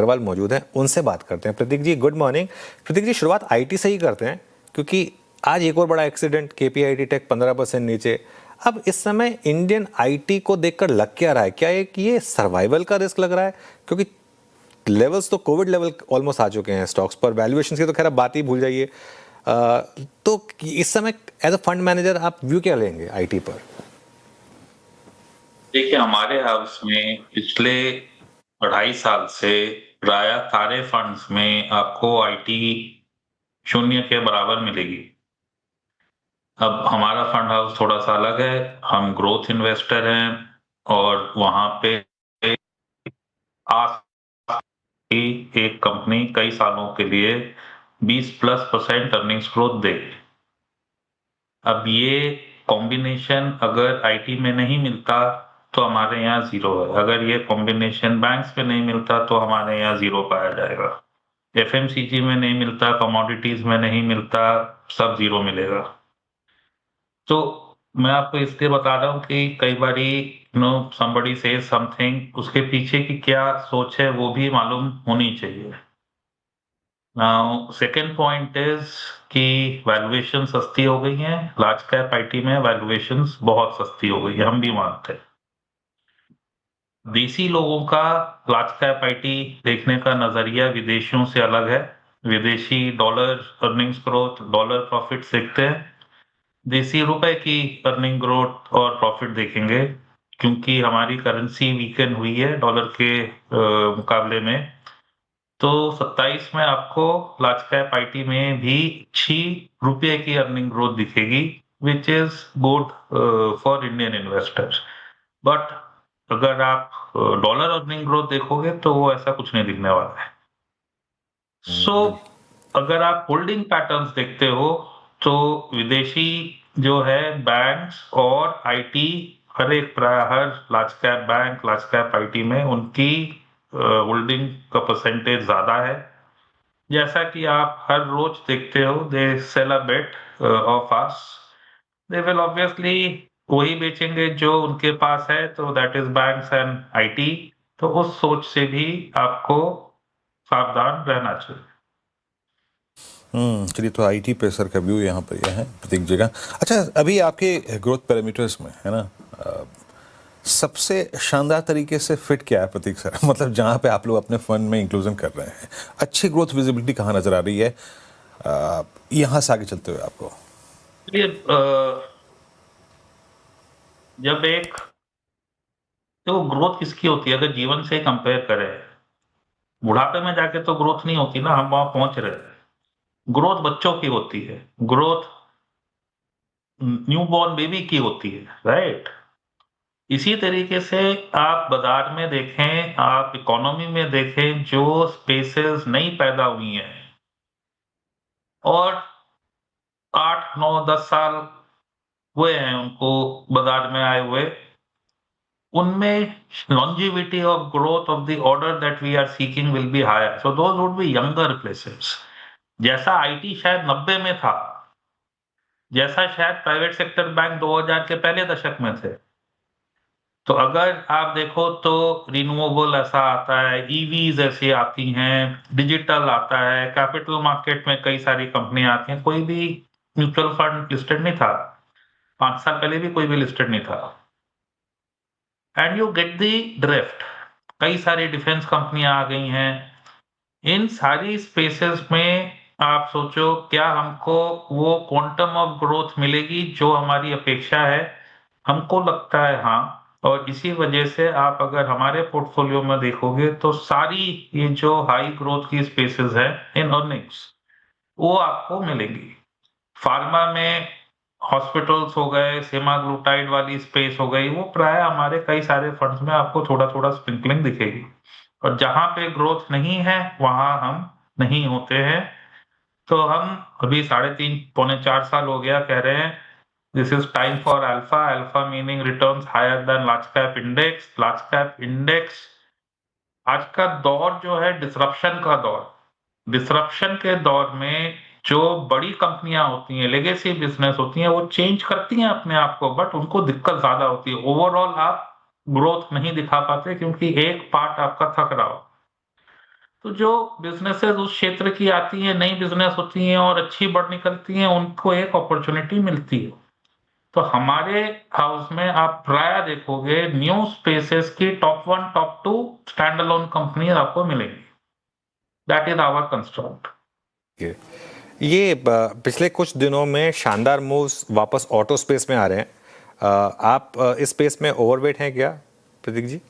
अग्रवाल मौजूद हैं, उनसे बात करते हैं। प्रतीक जी, गुड मॉर्निंग। प्रतीक जी, शुरुआत आईटी से ही करते हैं, क्योंकि आज एक और बड़ा एक्सीडेंट, केपीआईटी टेक 15% नीचे। अब इस समय इंडियन आईटी को देखकर लग क्या रहा है? क्या ये सर्वाइवल का रिस्क लग रहा है? क्योंकि लेवल्स तो कोविड लेवल ऑलमोस्ट आ चुके हैं स्टॉक्स पर। वैल्यूएशन की तो खैर आप बात ही भूल जाइए। तो इस समय एज अ फंड मैनेजर आप व्यू क्या लेंगे आईटी पर? देखिए, हमारे हाउस में पिछले 2.5 साल से प्राय सारे फंड्स में आपको आईटी शून्य के बराबर मिलेगी। अब हमारा फंड हाउस थोड़ा सा अलग है, हम ग्रोथ इन्वेस्टर हैं और वहां पे आज एक कंपनी कई सालों के लिए 20+% अर्निंग्स ग्रोथ देगी। अब ये कॉम्बिनेशन अगर आईटी में नहीं मिलता तो हमारे यहाँ जीरो है, अगर ये कॉम्बिनेशन बैंक्स में नहीं मिलता तो हमारे यहाँ जीरो पाया जाएगा। एफएमसीजी में नहीं मिलता, कमोडिटीज में नहीं मिलता, सब जीरो मिलेगा। तो मैं आपको इसलिए बता रहा हूँ कि कई बारी somebody says something, उसके पीछे की क्या सोच है वो भी मालूम होनी चाहिए। नाउ सेकंड पॉइंट इज कि वैल्यूएशन सस्ती हो गई है। लार्ज कैप आईटी में वैल्यूएशंस बहुत सस्ती हो गई है, हम भी मानते हैं। देसी लोगों का लार्ज कैप आईटी देखने का नजरिया विदेशियों से अलग है। विदेशी dollar earnings growth, dollar profit देखते हैं, देसी रुपए की अर्निंग ग्रोथ और प्रॉफिट देखेंगे, क्योंकि हमारी करेंसी वीकन हुई है डॉलर के मुकाबले में। तो 27 में आपको लार्ज कैप आईटी में भी ₹6 की अर्निंग ग्रोथ दिखेगी, which is good for Indian investors. But अगर आप डॉलर अर्निंग ग्रोथ देखोगे तो वो ऐसा कुछ नहीं दिखने वाला है। सो अगर आप होल्डिंग पैटर्न्स देखते हो तो विदेशी जो है बैंक्स और IT, her large cap bank, large cap IT में उनकी होल्डिंग का परसेंटेज ज्यादा है। जैसा कि आप हर रोज देखते हो, they sell a bet of us, they will obviously वही बेचेंगे जो उनके पास है, तो that is banks and IT. तो उस सोच से भी आपको सावधान रहना चाहिए। चलिए, तो आईटी पे सर का व्यू यहाँ पर यह है प्रतीक जी का। अच्छा, अभी आपके ग्रोथ पैरामीटर्स में है ना, सबसे शानदार तरीके से फिट क्या है प्रतीक सर? मतलब जहाँ पे आप लोग अपने फंड में इंक्लूजन कर रहे हैं, अच्छी ग्रोथ विजिबिलिटी कहाँ नजर आ रही है यहाँ से आगे चलते हुए आपको? चलिए, जब एक तो ग्रोथ किसकी होती है अगर जीवन से कंपेयर करें, बुढ़ापे में जाके तो ग्रोथ नहीं होती ना, हम वहां पहुंच रहे हैं। ग्रोथ बच्चों की होती है, ग्रोथ न्यू बॉर्न बेबी की होती है, राइट। इसी तरीके से आप बाजार में देखें, आप इकोनॉमी में देखें, जो स्पेसेस नई पैदा हुई हैं और 8 9 10 साल हुए हैं उनको बाजार में आए हुए, उनमें longevity of growth of the order that we are seeking will be higher. So those would be younger places. जैसा आईटी शायद 90 में था, जैसा शायद प्राइवेट सेक्टर बैंक 2000 के पहले दशक में थे। तो अगर आप देखो तो रिन्यूएबल ऐसा आता है, ईवीज ऐसी आती हैं, डिजिटल आता है, कैपिटल मार्केट में कई सारी कंपनियां आती हैं। कोई भी म्यूचुअल फंड लिस्टेड नहीं था, 5 साल पहले भी कोई भी लिस्टेड नहीं था। And you get the drift. कई सारी डिफेंस कंपनियां आ गई हैं। इन सारी स्पेसेस में आप सोचो, क्या हमको वो क्वांटम ऑफ ग्रोथ मिलेगी जो हमारी अपेक्षा है? हमको लगता है हाँ। और इसी वजह से आप अगर हमारे पोर्टफोलियो में देखोगे तो सारी ये जो हाई ग्रोथ की स्पेसेस है इन अर्निंग्स, वो आपको मिलेंगी। फार्मा में हॉस्पिटल्स हो गए, सेमाग्लूटाइड वाली स्पेस हो गई, वो प्राय हमारे कई सारे फंड्स में आपको थोड़ा थोड़ा स्प्रिंकलिंग दिखेगी। और जहां पे ग्रोथ नहीं है वहां हम नहीं होते हैं। तो हम अभी 3.5 पौने 4 साल हो गया कह रहे हैं, this is time for alpha. Alpha meaning returns higher than large cap index. Large cap index आज का दौर जो है डिसरप्शन का दौर। डिसरप्शन के दौर में जो बड़ी कंपनियां होती हैं, लेगेसी बिजनेस होती हैं, वो चेंज करती हैं अपने आप को, बट उनको दिक्कत ज्यादा होती है। ओवरऑल आप ग्रोथ नहीं दिखा पाते क्योंकि एक पार्ट आपका थक रहा हो। तो जो बिजनेसेस उस क्षेत्र की आती हैं, नई बिजनेस होती हैं और अच्छी बढ़ निकलती हैं, उनको एक अपॉर्चुनिटी मिलती है। तो हमारे हाउस में आप प्राय देखोगे न्यू स्पेसेस की top one top two stand alone company आपको मिलेंगी। That is our construct. ये पिछले कुछ दिनों में शानदार मूव्स वापस ऑटो स्पेस में आ रहे हैं। आप इस स्पेस में ओवरवेट हैं क्या प्रतीक जी?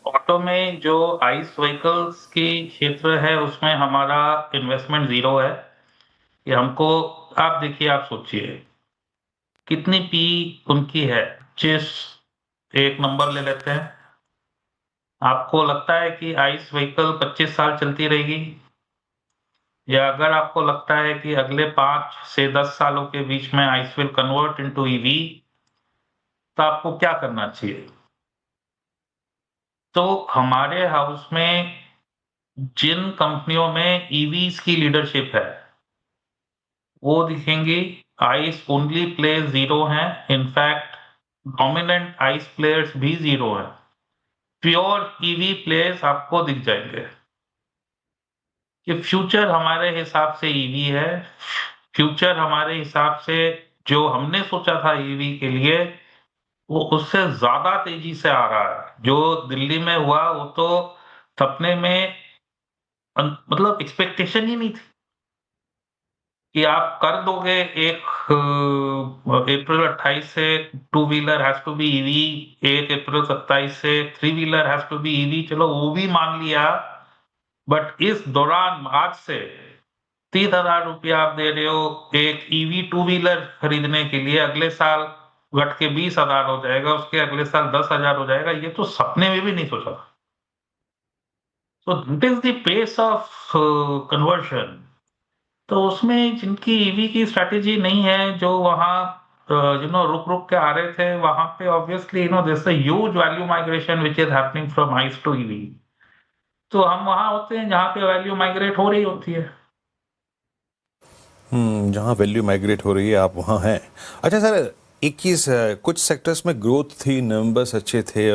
ऑटो में जो आइस व्हीकल्स की क्षेत्र है उसमें हमारा इन्वेस्टमेंट जीरो है। कि हमको, आप देखिए, आप सोचिए कितनी पी उनकी है। जिस एक नंबर ले लेते हैं, आपको लगता है कि आइस व्हीकल 25 साल चलती रहेगी? या अगर आपको लगता है कि अगले 5 से 10 सालों के बीच में ice will convert into EV, तो आपको क्या करना चाहिए? तो हमारे हाउस में जिन कंपनियों में ईवीज की लीडरशिप है वो दिखेंगी। आइस ओनली प्लेयर्स जीरो हैं। इनफैक्ट डोमिनेंट आइस प्लेयर्स भी जीरो हैं। प्योर ईवी प्लेयर्स आपको दिख जाएंगे। कि फ्यूचर हमारे हिसाब से ईवी है। फ्यूचर हमारे हिसाब से जो हमने सोचा था ईवी के लिए, वो उससे ज्यादा तेजी से आ रहा है। जो दिल्ली में हुआ वो तो सपने में, मतलब एक्सपेक्टेशन ही नहीं थी कि आप कर दोगे। एक अप्रैल 28 से two wheeler has to be EV, 1 अप्रैल 27 से three wheeler has to be EV, चलो वो भी मान लिया। बट इस दौरान आज से 30,000 रुपया आप दे रहे हो एक ईवी टू व्हीलर खरीदने के लिए, अगले साल घट के 20,000 हो जाएगा, उसके अगले साल 10,000 हो जाएगा। ये तो सपने में भी नहीं सोचा था। So that is the pace of conversion. तो उसमें जिनकी ईवी की स्ट्रैटेजी नहीं है, जो वहाँ रुक रुक के आ रहे थे, वहां पे obviously this a huge value migration which is happening from ICE to EV. तो हम वहां होते हैं जहाँ पे वैल्यू माइग्रेट हो रही होती है। जहाँ वैल्यू माइग्रेट हो रही है आप वहाँ हैं। अच्छा सर, 21 कुछ सेक्टर्स में ग्रोथ थी, नंबर्स अच्छे थे,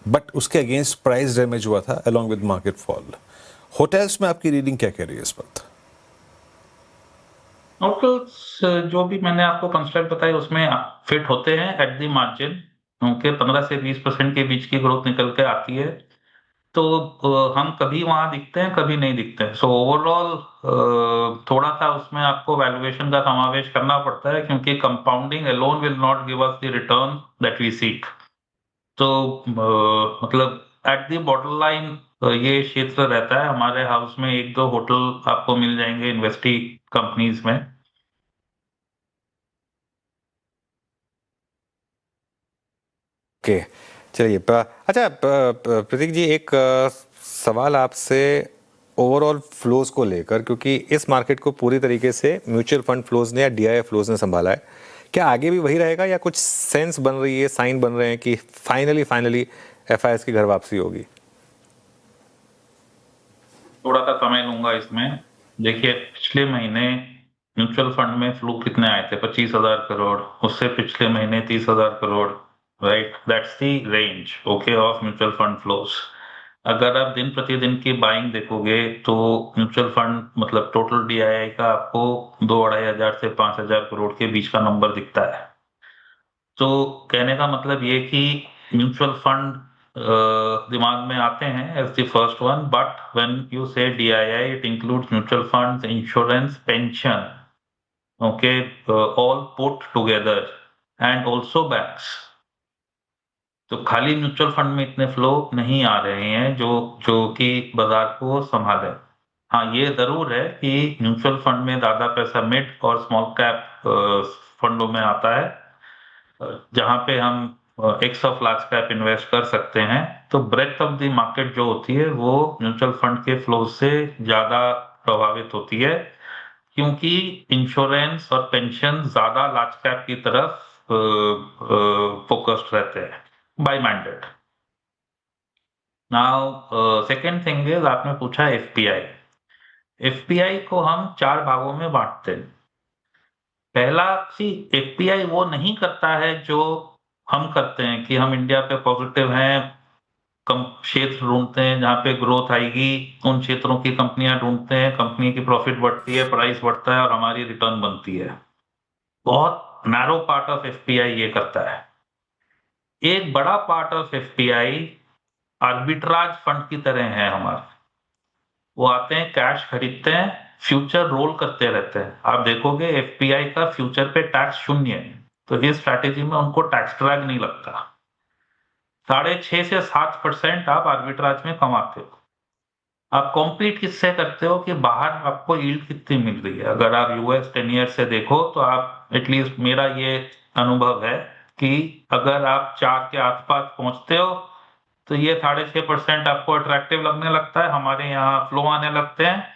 बट उसके अगेंस्ट प्राइस डैमेज हुआ था along with market fall. Hotels में आपकी रीडिंग क्या कह रही है इस वक्त? होटल्स जो भी मैंने आपको कंस्ट्रक्ट बताई उसमें फिट होते हैं एट द मार्जिन। उनके 15 से 20% के बीच की ग्रोथ निकल के आती है। तो हम कभी वहां दिखते हैं, कभी नहीं दिखते हैं। सो ओवरऑल थोड़ा सा उसमें आपको वैल्यूएशन का समावेश करना पड़ता है, क्योंकि compounding alone will not give us the return that we seek. तो मतलब एट द बॉटम लाइन ये क्षेत्र रहता है। हमारे हाउस में एक दो होटल आपको मिल जाएंगे इन्वेस्टी कंपनीज में। ओके, चलिए। अच्छा, प्रतीक जी, एक सवाल आपसे ओवरऑल फ्लोज को लेकर, क्योंकि इस मार्केट को पूरी तरीके से म्यूचुअल फंड फ्लोज ने या डीआईएफ फ्लोज ने संभाला है। क्या आगे भी वही रहेगा, या कुछ सेंस बन रही है, साइन बन रहे हैं कि फाइनली फाइनली एफआईएस की घर वापसी होगी? थोड़ा सा समय लूंगा इसमें। देखिए, पिछले महीने म्यूचुअल फंड में फ्लो कितने आए थे? 25,000 करोड़। उससे पिछले महीने 30,000 crore. Right, that's the range okay of mutual fund flows. अगर आप दिन प्रतिदिन की बाइंग देखोगे तो म्यूचुअल फंड, मतलब टोटल डीआईआई का, आपको 2-2,500 से 5,000 करोड़ के बीच का नंबर दिखता है। तो कहने का मतलब ये कि म्यूचुअल फंड दिमाग में आते हैं as the first one, but when you say DII it includes mutual funds, insurance, pension, okay, all put together, and also banks. तो खाली म्यूचुअल फंड में इतने फ्लो नहीं आ रहे हैं जो जो कि बाजार को संभाले। हाँ, ये जरूर है कि म्यूचुअल फंड में ज्यादा पैसा मिड और स्मॉल कैप फंडों में आता है, जहां पे हम x of large cap invest कर सकते हैं। तो ब्रेथ ऑफ द मार्केट जो होती है वो म्यूचुअल फंड के फ्लो से ज्यादा प्रभावित होती है, क्योंकि इंश्योरेंस और पेंशन ज्यादा लार्ज कैप की तरफ फोकस्ड रहते हैं by mandate. Now second thing is, आपने पूछा एफपीआई। एफपीआई को हम 4 भागों में बांटते हैं। पहला, सी, एफपीआई वो नहीं करता है जो हम करते हैं कि हम इंडिया पे पॉजिटिव हैं, क्षेत्र ढूंढते हैं जहां पे ग्रोथ आएगी, उन क्षेत्रों की कंपनियां ढूंढते हैं, कंपनी की प्रॉफिट बढ़ती है, प्राइस बढ़ता है और हमारी रिटर्न बनती है। बहुत नैरो पार्ट ऑफ एफपीआई ये करता है। एक बड़ा part of FPI arbitrage fund की तरह है हमारा। वो आते हैं, कैश खरीदते हैं, फ्यूचर रोल करते रहते हैं। आप देखोगे एफपीआई का फ्यूचर पे टैक्स 0 है, तो इस स्ट्रैटेजी में उनको टैक्स ड्रैग नहीं लगता। 6.5 से 7% आप आर्बिट्राज में कमाते हो। आप कॉम्पीट किससे करते हो कि बाहर आपको यील्ड कितनी मिल रही है। अगर आप यूएस 10 ईयर से देखो तो आप, एटलीस्ट मेरा ये अनुभव है कि अगर आप 4 के आसपास पहुंचते हो तो ये 6.5% आपको अट्रैक्टिव लगने लगता है, हमारे यहाँ फ्लो आने लगते हैं।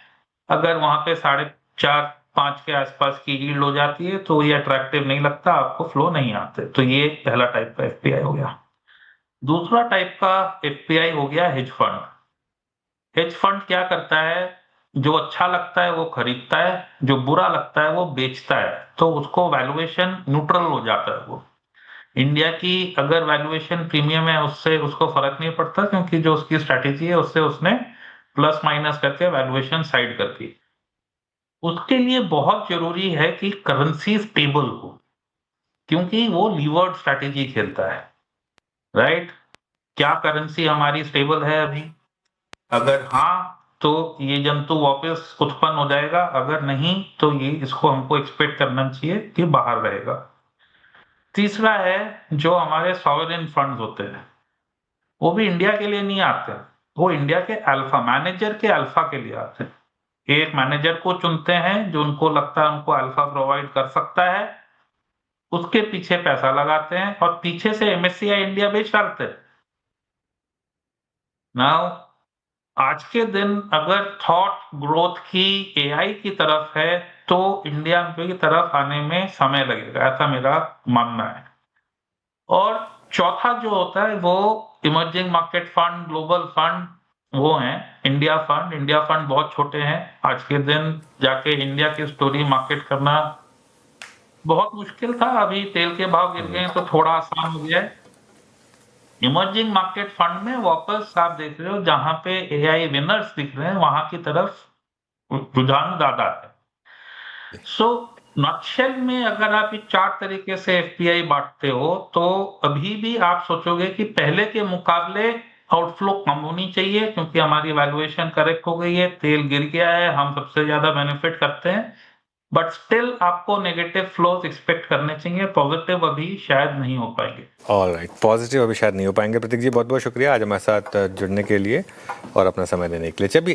अगर वहां पे 4.5-5 के आसपास की यील्ड हो जाती है तो ये अट्रैक्टिव नहीं लगता, आपको फ्लो नहीं आते। तो ये पहला टाइप का एफपीआई हो गया। दूसरा टाइप का एफपीआई हो गया हेज फंड। हेज फंड क्या करता है, जो अच्छा लगता है वो खरीदता है, जो बुरा लगता है वो बेचता है, तो उसको वैल्यूएशन न्यूट्रल हो जाता है। वो इंडिया की अगर वैल्यूएशन प्रीमियम है उससे उसको फर्क नहीं पड़ता, क्योंकि जो उसकी स्ट्रैटेजी है उससे उसने प्लस माइनस करके वैल्यूएशन साइड कर दी। उसके लिए बहुत जरूरी है कि करेंसी स्टेबल हो, क्योंकि वो लीवर्ड स्ट्रैटेजी खेलता है, राइट। क्या करेंसी हमारी स्टेबल है अभी? अगर हाँ तो ये जंतु वापस उत्पन्न हो जाएगा, अगर नहीं तो ये इसको हमको एक्सपेक्ट करना चाहिए कि बाहर रहेगा। तीसरा है जो हमारे सॉवरेन फंड्स होते हैं, वो भी इंडिया के लिए नहीं आते, वो इंडिया के अल्फा मैनेजर के अल्फा के लिए आते हैं। एक मैनेजर को चुनते हैं जो उनको लगता है उनको अल्फा प्रोवाइड कर सकता है, उसके पीछे पैसा लगाते हैं और पीछे से एमएससीआई इंडिया बेच डालते हैं। नाउ आज के दिन अगर थॉट ग्रोथ की एआई की तरफ है तो इंडिया की तरफ आने में समय लगेगा, ऐसा मेरा मानना है। और चौथा जो होता है वो emerging market fund, global fund, वो हैं इंडिया फंड। इंडिया फंड बहुत छोटे हैं, आज के दिन जाके इंडिया की स्टोरी मार्केट करना बहुत मुश्किल था। अभी तेल के भाव गिर गए तो थोड़ा आसान हो गया है। इमर्जिंग मार्केट फंड में वापस आप देख रहे हो जहां पे एआई विनर्स दिख रहे हैं वहां की तरफ रुझान ज्यादा है। सो नटशेल में अगर आप ये 4 तरीके से एफपीआई बांटते हो तो अभी भी आप सोचोगे कि पहले के मुकाबले आउटफ्लो कम होनी चाहिए, क्योंकि हमारी वैल्यूएशन करेक्ट हो गई है, तेल गिर गया है, हम सबसे ज्यादा बेनिफिट करते हैं। बट स्टिल आपको नेगेटिव फ्लोज एक्सपेक्ट करने चाहिए, पॉजिटिव अभी शायद नहीं हो पाएंगे। ऑलराइट, पॉजिटिव अभी शायद नहीं हो पाएंगे। प्रतीक जी बहुत बहुत शुक्रिया आज हमारे साथ जुड़ने के लिए और अपना समय देने के लिए। चलिए